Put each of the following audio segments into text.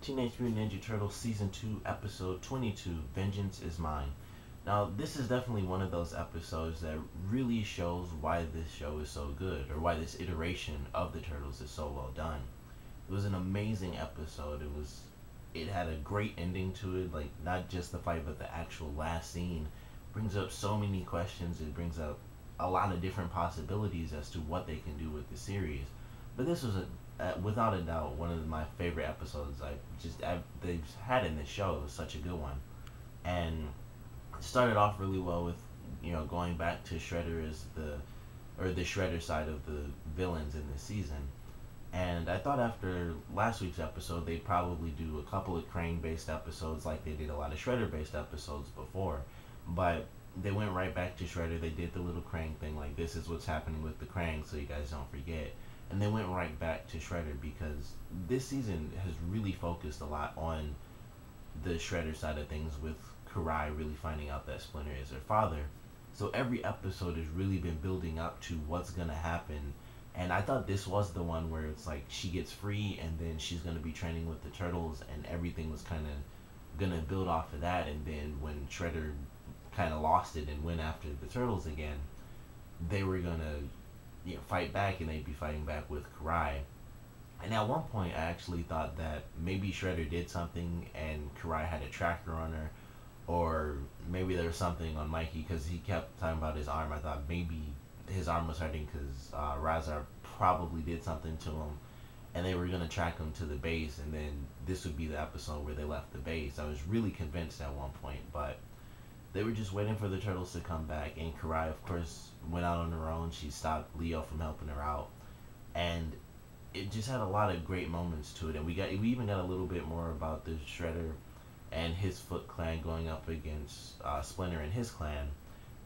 Teenage Mutant Ninja Turtles Season 2, Episode 22, Vengeance is Mine. Now, this is definitely one of those episodes that really shows why this show is so good, or why this iteration of the Turtles is so well done. It was an amazing episode. It had a great ending to it, like not just the fight, but the actual last scene brings up so many questions. It brings up a lot of different possibilities as to what they can do with the series. But this was without a doubt one of my favorite episodes they've had in this show. It was such a good one, and it started off really well with going back to Shredder as the Shredder side of the villains in this season. And I thought after last week's episode, they'd probably do a couple of Crane based episodes like they did a lot of Shredder based episodes before. But they went right back to Shredder. They did the little Krang thing, like this is what's happening with the Krang, so you guys don't forget. And they went right back to Shredder because this season has really focused a lot on the Shredder side of things, with Karai really finding out that Splinter is her father. So every episode has really been building up to what's gonna happen. And I thought this was the one where it's like she gets free and then she's gonna be training with the turtles, and everything was kind of gonna build off of that. And then when Shredder kind of lost it and went after the turtles again, they were gonna fight back, and they'd be fighting back with Karai. And at one point, I actually thought that maybe Shredder did something and Karai had a tracker on her, or maybe there was something on Mikey because he kept talking about his arm. I thought maybe his arm was hurting because Razar probably did something to him, and they were going to track him to the base, and then this would be the episode where they left the base. I was really convinced at one point, but they were just waiting for the turtles to come back, and Karai, of course, went out on her own. She stopped Leo from helping her out, and it just had a lot of great moments to it. And we even got a little bit more about the Shredder and his Foot Clan going up against Splinter and his clan,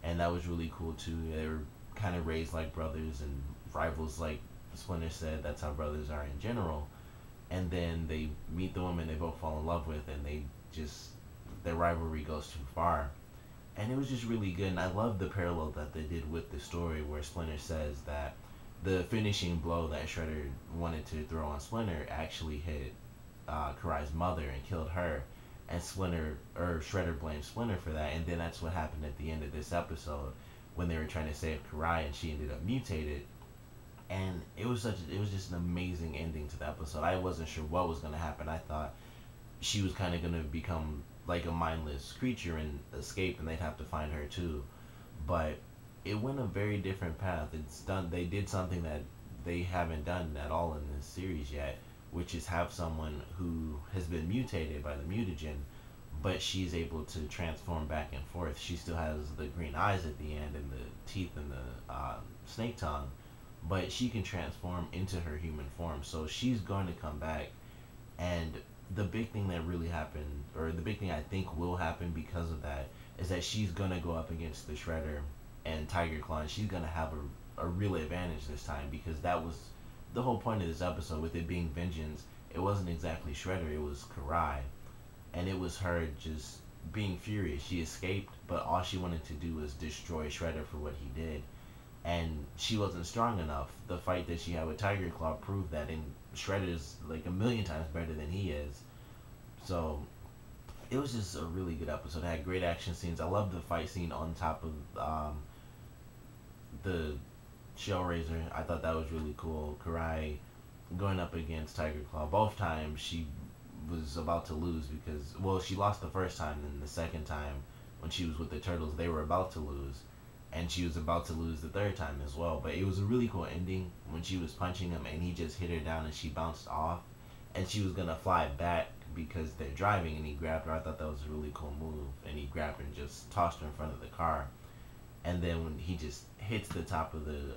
and that was really cool too. They were kind of raised like brothers and rivals, like Splinter said. That's how brothers are in general. And then they meet the woman they both fall in love with, and their rivalry goes too far. And it was just really good, and I love the parallel that they did with the story, where Splinter says that the finishing blow that Shredder wanted to throw on Splinter actually hit Karai's mother and killed her, and Shredder blamed Splinter for that. And then that's what happened at the end of this episode when they were trying to save Karai, and she ended up mutated. And it was just an amazing ending to the episode. I wasn't sure what was going to happen. I thought she was kind of going to become like a mindless creature and escape, and they'd have to find her too. But it went a very different path. They did something that they haven't done at all in this series yet, which is have someone who has been mutated by the mutagen, but she's able to transform back and forth. She still has the green eyes at the end and the teeth and the snake tongue, but she can transform into her human form. So she's going to come back, and the big thing that really happened, or the big thing I think will happen because of that, is that she's going to go up against the Shredder and Tiger Claw, and she's going to have a real advantage this time, because that was the whole point of this episode. With it being vengeance, it wasn't exactly Shredder, it was Karai. And it was her just being furious. She escaped, but all she wanted to do was destroy Shredder for what he did. And she wasn't strong enough. The fight that she had with Tiger Claw proved that, and Shredder's like a million times better than he is. So it was just a really good episode. It had great action scenes. I love the fight scene on top of the Shellraiser. I thought that was really cool. Karai going up against Tiger Claw. Both times she was about to lose because, well, she lost the first time, and the second time when she was with the turtles, they were about to lose, and she was about to lose the third time as well. But it was a really cool ending when she was punching him and he just hit her down and she bounced off, and she was gonna fly back because they're driving, and he grabbed her. I thought that was a really cool move, and he grabbed her and just tossed her in front of the car. And then when he just hits the top of the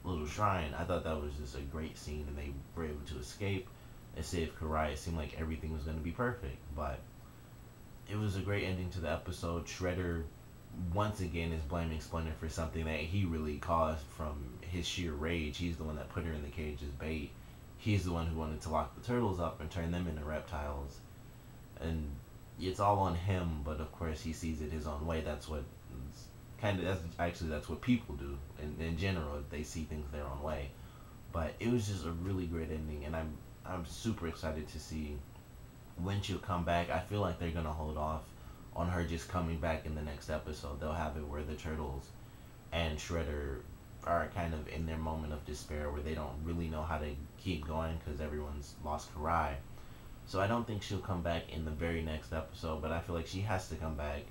little shrine, I thought that was just a great scene, and they were able to escape and save Karai. It seemed like everything was going to be perfect, but it was a great ending to the episode. Shredder once again is blaming Splinter for something that he really caused from his sheer rage. He's the one that put her in the cage as bait. He's the one who wanted to lock the turtles up and turn them into reptiles, and it's all on him. But of course, he sees it his own way. That's what that's what people do in general. They see things their own way. But it was just a really great ending, and I'm super excited to see when she'll come back. I feel like they're gonna hold off on her just coming back in the next episode. They'll have it where the turtles and Shredder are kind of in their moment of despair where they don't really know how to keep going because everyone's lost Karai. So I don't think she'll come back in the very next episode, but I feel like she has to come back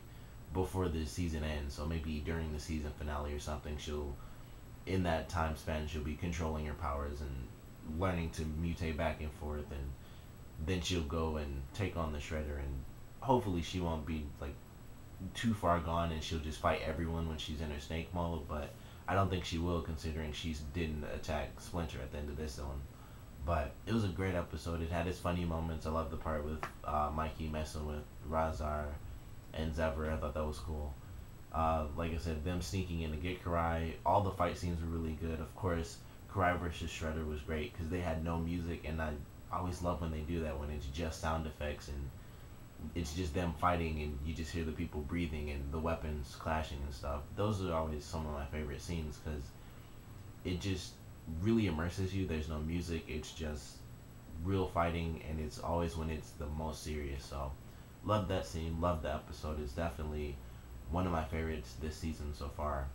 before the season ends. So maybe during the season finale or something, she'll in that time span she'll be controlling her powers and learning to mutate back and forth, and then she'll go and take on the Shredder, and hopefully she won't be like too far gone and she'll just fight everyone when she's in her snake mode, but I don't think she will considering she didn't attack Splinter at the end of this one. But it was a great episode. It had its funny moments. I love the part with Mikey messing with Razar and Zevra. I thought that was cool. Like I said, them sneaking in to get Karai. All the fight scenes were really good. Of course, Karai versus Shredder was great because they had no music, and I always love when they do that, when it's just sound effects and it's just them fighting and you just hear the people breathing and the weapons clashing and stuff. Those are always some of my favorite scenes because it just really immerses you. There's no music, it's just real fighting, and it's always when it's the most serious. So love that scene, love the episode. It's definitely one of my favorites this season so far,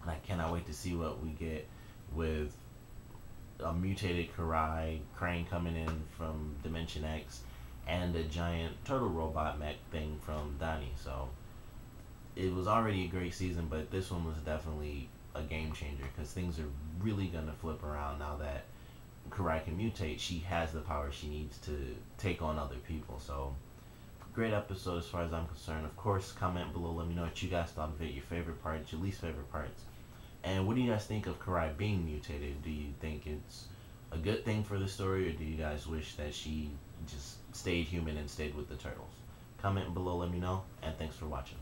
and I cannot wait to see what we get with a mutated Karai, Crane coming in from Dimension X, and a giant turtle robot mech thing from Donnie. So it was already a great season, but this one was definitely a game changer because things are really gonna flip around now that Karai can mutate. She has the power she needs to take on other people. So great episode as far as I'm concerned. Of course, comment below. Let me know what you guys thought of it. Your favorite parts, your least favorite parts, and what do you guys think of Karai being mutated? Do you think it's a good thing for the story, or do you guys wish that she just stayed human and stayed with the turtles? Comment below, let me know, and thanks for watching.